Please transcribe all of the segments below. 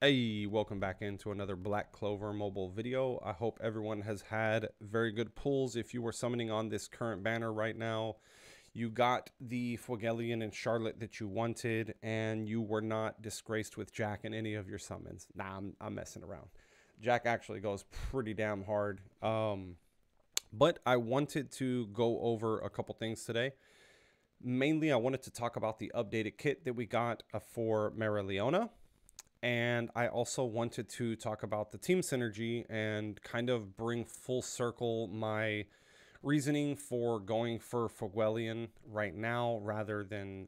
Hey, welcome back into another Black Clover mobile video. I hope everyone has had very good pulls. If you were summoning on this current banner right now, you got the Fwagelian and Charlotte that you wanted, and you were not disgraced with Jack in any of your summons. Nah, I'm messing around. Jack actually goes pretty damn hard. But I wanted to go over a couple things today. Mainly, I wanted to talk about the updated kit that we got for Mereoleona. And I also wanted to talk about the team synergy and kind of bring full circle my reasoning for going for Fwagelian right now rather than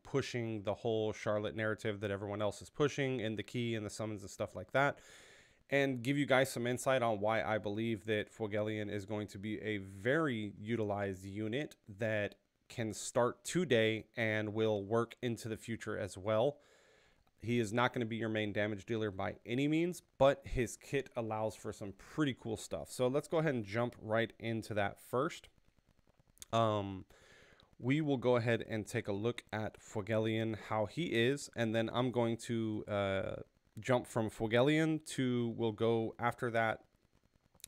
pushing the whole Charlotte narrative that everyone else is pushing and the key and the summons and stuff like that. And give you guys some insight on why I believe that Fwagelian is going to be a very utilized unit that can start today and will work into the future as well. He is not going to be your main damage dealer by any means, but his kit allows for some pretty cool stuff. So let's go ahead and jump right into that first. We will go ahead and take a look at Fwagelian, how he is, and then I'm going to jump from Fwagelian to, we'll go after that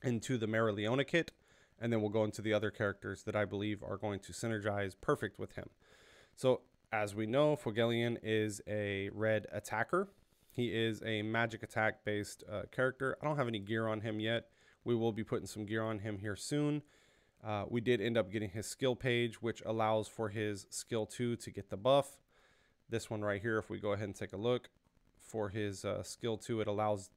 into the Mereoleona kit, and then we'll go into the other characters that I believe are going to synergize perfect with him. So as we know, Fwagelian is a red attacker. He is a magic attack based character. I don't have any gear on him yet. We will be putting some gear on him here soon. We did end up getting his skill page, which allows for his skill 2 to get the buff. This one right here, if we go ahead and take a look for his skill 2, it allows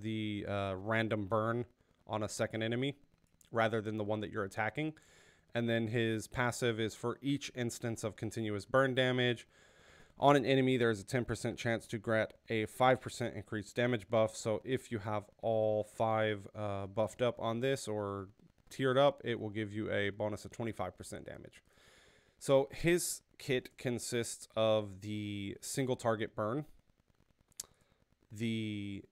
the random burn on a second enemy rather than the one that you're attacking. And then his passive is for each instance of continuous burn damage on an enemy, there's a 10% chance to grant a 5% increased damage buff. So if you have all 5 buffed up on this or tiered up, it will give you a bonus of 25% damage. So his kit consists of the single target burn, the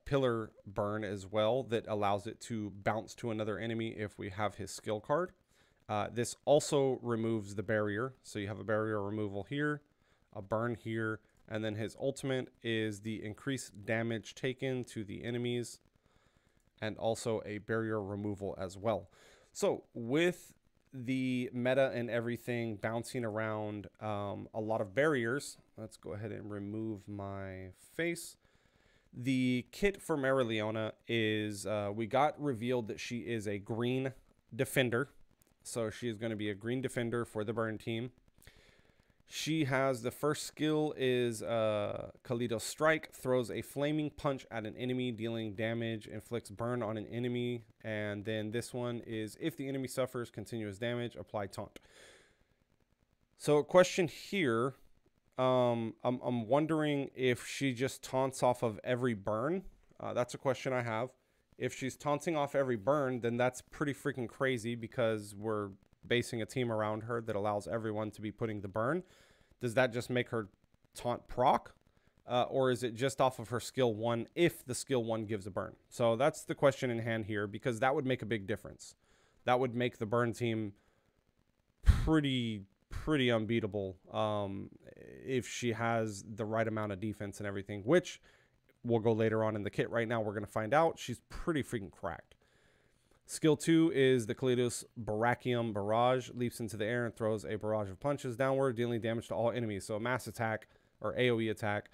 pillar burn as well, that allows it to bounce to another enemy if we have his skill card. This also removes the barrier. So you have a barrier removal here, a burn here, and then his ultimate is the increased damage taken to the enemies and also a barrier removal as well. So with the meta and everything bouncing around a lot of barriers, let's go ahead and remove my face. The kit for Mereoleona is, we got revealed that she is a green defender. So she is going to be a green defender for the burn team. She has the first skill is Kalido Strike, throws a flaming punch at an enemy, dealing damage, inflicts burn on an enemy. And then this one is if the enemy suffers continuous damage, apply taunt. So a question here, I'm wondering if she just taunts off of every burn. That's a question I have. If she's taunting off every burn, then that's pretty freaking crazy because we're basing a team around her that allows everyone to be putting the burn. Does that just make her taunt proc? Or is it just off of her skill 1 if the skill 1 gives a burn? So that's the question in hand here, because that would make a big difference. That would make the burn team pretty unbeatable if she has the right amount of defense and everything, which we'll go later on in the kit. Right now, we're going to find out she's pretty freaking cracked. Skill 2 is the Kalidos Barakium Barrage. Leaps into the air and throws a barrage of punches downward, dealing damage to all enemies. So a mass attack or AoE attack.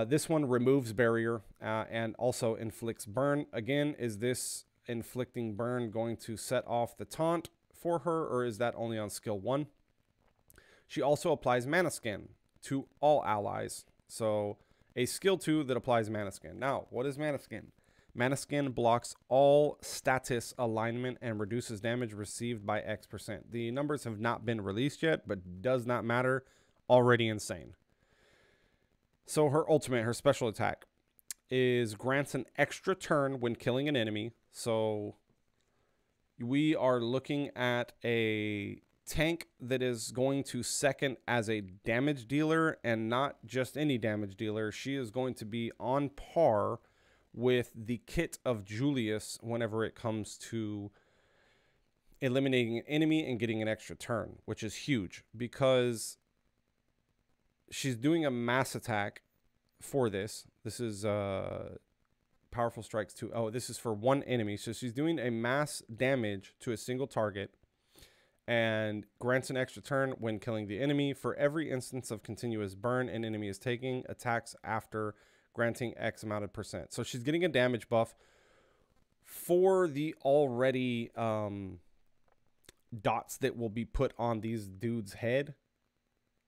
This one removes barrier and also inflicts burn. Again, is this inflicting burn going to set off the taunt for her, or is that only on skill 1? She also applies Mana Skin to all allies. So a skill 2 that applies Mana Skin. Now, what is Mana Skin? Mana Skin blocks all status alignment and reduces damage received by X%. The numbers have not been released yet, but does not matter. Already insane. So her ultimate, her special attack, is grants an extra turn when killing an enemy. So we are looking at a tank that is going to second as a damage dealer, and not just any damage dealer. She is going to be on par with the kit of Julius whenever it comes to eliminating an enemy and getting an extra turn, which is huge because she's doing a mass attack for this. This is powerful strikes too. Oh, this is for one enemy. So she's doing a mass damage to a single target and grants an extra turn when killing the enemy. For every instance of continuous burn an enemy is taking, attacks after granting X amount of %. So she's getting a damage buff for the already dots that will be put on these dudes' head.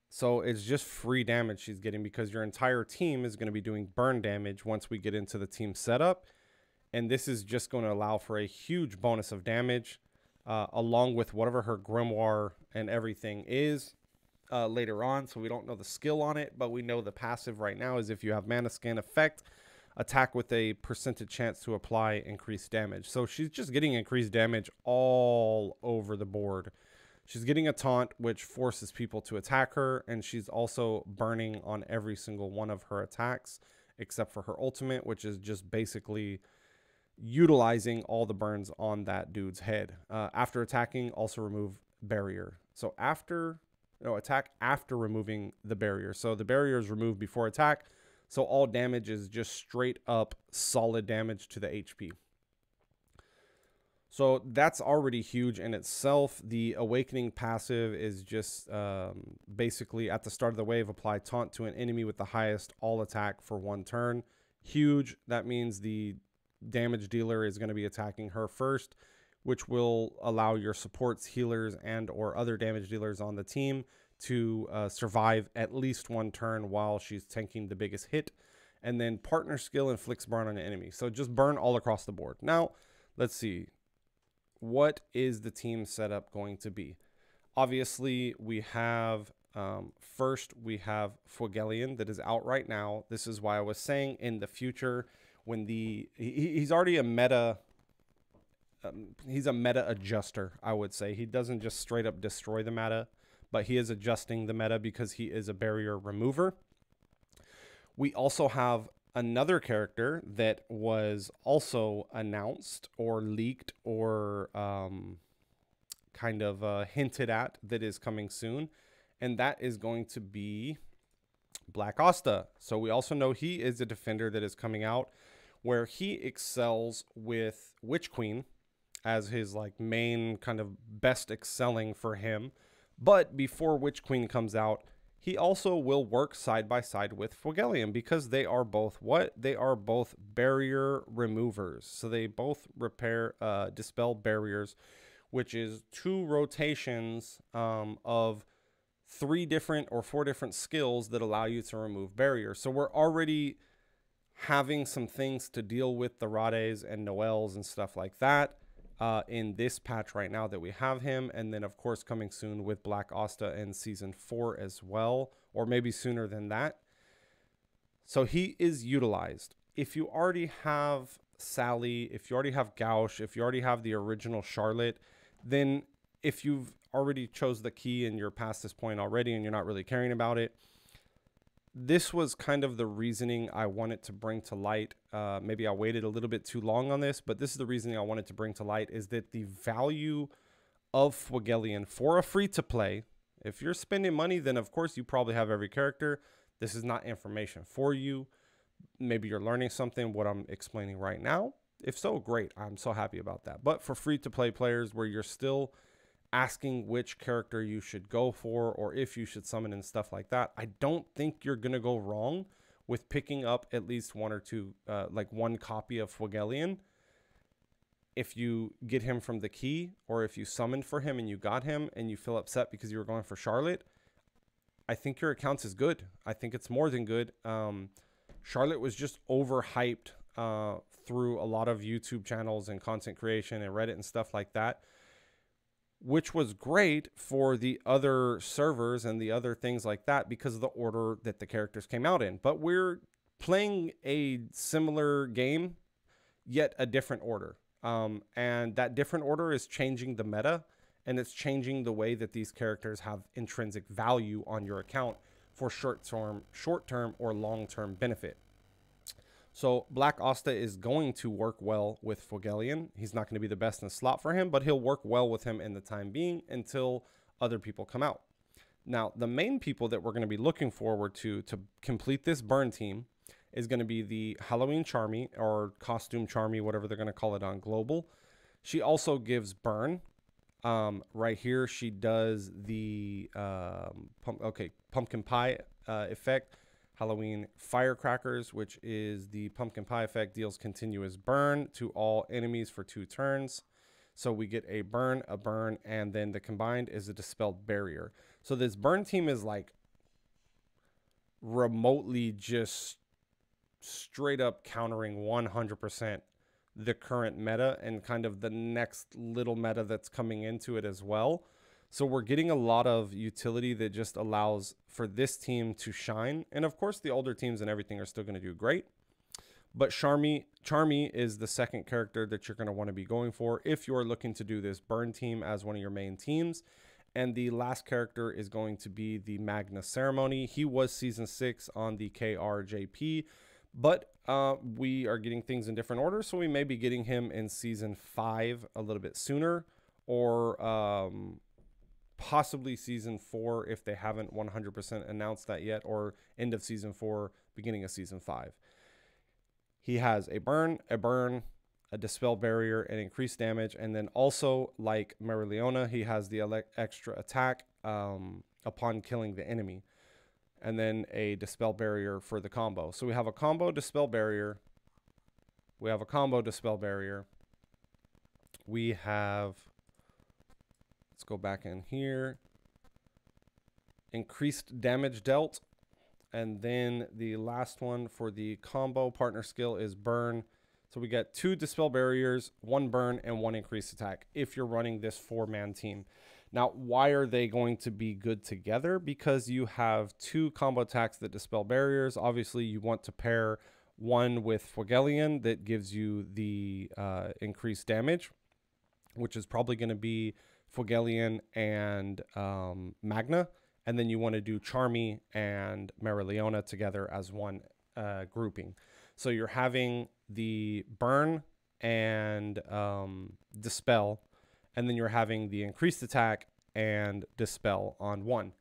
So it's just free damage she's getting because your entire team is going to be doing burn damage once we get into the team setup. And this is just going to allow for a huge bonus of damage along with whatever her grimoire and everything is later on. So we don't know the skill on it, but we know the passive right now is if you have mana scan effect, attack with a percentage chance to apply increased damage. So she's just getting increased damage all over the board. She's getting a taunt, which forces people to attack her, and she's also burning on every single one of her attacks, except for her ultimate, which is just basically utilizing all the burns on that dude's head. After attacking, also remove barrier. So attack after removing the barrier. So the barrier is removed before attack, so all damage is just straight up solid damage to the HP. So that's already huge in itself. The Awakening passive is just basically at the start of the wave, apply taunt to an enemy with the highest all attack for 1 turn. Huge. That means the damage dealer is going to be attacking her first, which will allow your supports, healers, and or other damage dealers on the team to survive at least 1 turn while she's tanking the biggest hit. And then partner skill inflicts burn on an enemy. So just burn all across the board. Now, let's see. What is the team setup going to be? Obviously, we have first we have Fwagelion that is out right now. This is why I was saying in the future when he's already a meta. He's a meta adjuster, I would say. He doesn't just straight up destroy the meta, but he is adjusting the meta because he is a barrier remover. We also have another character that was also announced or leaked or kind of hinted at that is coming soon, and that is going to be Black Asta. So we also know he is a defender that is coming out where he excels with Witch Queen as his like main kind of best excelling for him. But before Witch Queen comes out, he also will work side by side with Fwagelion because they are both what? They are both barrier removers. So they both dispel barriers, which is 2 rotations of 3 different or 4 different skills that allow you to remove barriers. So we're already having some things to deal with the Rades and Noels and stuff like that in this patch right now that we have him. And then, of course, coming soon with Black Asta in Season 4 as well, or maybe sooner than that. So he is utilized. If you already have Sally, if you already have Gauche, if you already have the original Charlotte, then if you've already chose the key and you're past this point already and you're not really caring about it, this was kind of the reasoning I wanted to bring to light. Maybe I waited a little bit too long on this, but this is the reasoning I wanted to bring to light, is that the value of Fwagelion for a free-to-play, if you're spending money, then of course you probably have every character. This is not information for you. Maybe you're learning something, what I'm explaining right now. If so, great. I'm so happy about that. But for free-to-play players where you're still asking which character you should go for or if you should summon and stuff like that, I don't think you're going to go wrong with picking up at least 1 or 2, like 1 copy of Fwagelion. If you get him from the key, or if you summoned for him and you got him and you feel upset because you were going for Charlotte, I think your account is good. I think it's more than good. Charlotte was just overhyped through a lot of YouTube channels and content creation and Reddit and stuff like that, which was great for the other servers and the other things like that because of the order that the characters came out in. But we're playing a similar game, yet a different order. And that different order is changing the meta, and it's changing the way that these characters have intrinsic value on your account for short-term or long-term benefit. So Black Asta is going to work well with Fwagelion. He's not going to be the best in the slot for him, but he'll work well with him in the time being until other people come out. Now, the main people that we're going to be looking forward to complete this burn team is going to be the Halloween Charmy, or Costume Charmy, whatever they're going to call it on global. She also gives burn. Right here, she does the pumpkin pie effect. Halloween Firecrackers, which is the pumpkin pie effect, deals continuous burn to all enemies for 2 turns. So we get a burn, and then the combined is a dispelled barrier. So this burn team is like remotely just straight up countering 100% the current meta and kind of the next little meta that's coming into it as well. So we're getting a lot of utility that just allows for this team to shine. And of course, the older teams and everything are still going to do great. But Charmy is the second character that you're going to want to be going for if you're looking to do this burn team as one of your main teams. And the last character is going to be the Magna Ceremony. He was Season 6 on the KRJP, but we are getting things in different orders. So we may be getting him in Season 5 a little bit sooner, or possibly Season 4 if they haven't 100% announced that yet, or end of Season 4, beginning of Season 5. He has a burn, a dispel barrier, and increased damage. And then also, like Mereoleona, he has the extra attack upon killing the enemy. And then a dispel barrier for the combo. So we have a combo dispel barrier. We have a combo dispel barrier. We have, let's go back in here, increased damage dealt. And then the last one for the combo partner skill is burn. So we get 2 dispel barriers, 1 burn, and 1 increased attack if you're running this 4-man team. Now, why are they going to be good together? Because you have 2 combo attacks that dispel barriers. Obviously, you want to pair one with Fenlan that gives you the increased damage, which is probably going to be Fenlan and Magna. And then you want to do Charmy and Mereoleona together as one grouping. So you're having the burn and dispel, and then you're having the increased attack and dispel on one.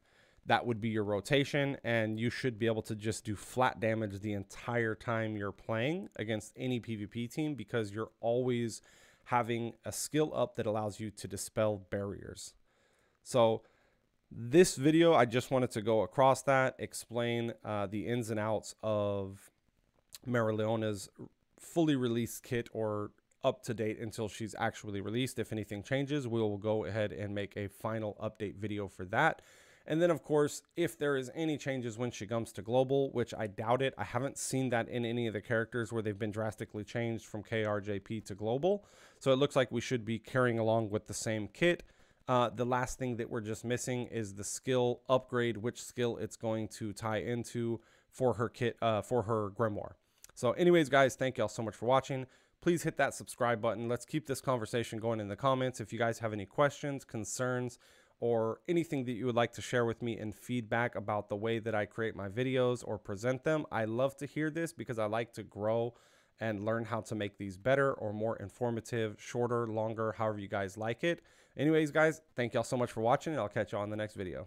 That would be your rotation, and you should be able to just do flat damage the entire time you're playing against any PvP team, because you're always having a skill up that allows you to dispel barriers. So this video, I just wanted to go across that, explain the ins and outs of Mereoleona's fully released kit, or up to date until she's actually released. If anything changes, we will go ahead and make a final update video for that. And then, of course, if there is any changes when she comes to global, which I doubt it, I haven't seen that in any of the characters where they've been drastically changed from KRJP to global. So it looks like we should be carrying along with the same kit. The last thing that we're just missing is the skill upgrade, which skill it's going to tie into for her kit, for her grimoire. So anyways, guys, thank y'all so much for watching. Please hit that subscribe button. Let's keep this conversation going in the comments. If you guys have any questions, concerns, or anything that you would like to share with me in feedback about the way that I create my videos or present them, I love to hear this, because I like to grow and learn how to make these better or more informative, shorter, longer, however you guys like it. Anyways, guys, thank y'all so much for watching, and I'll catch y'all on the next video.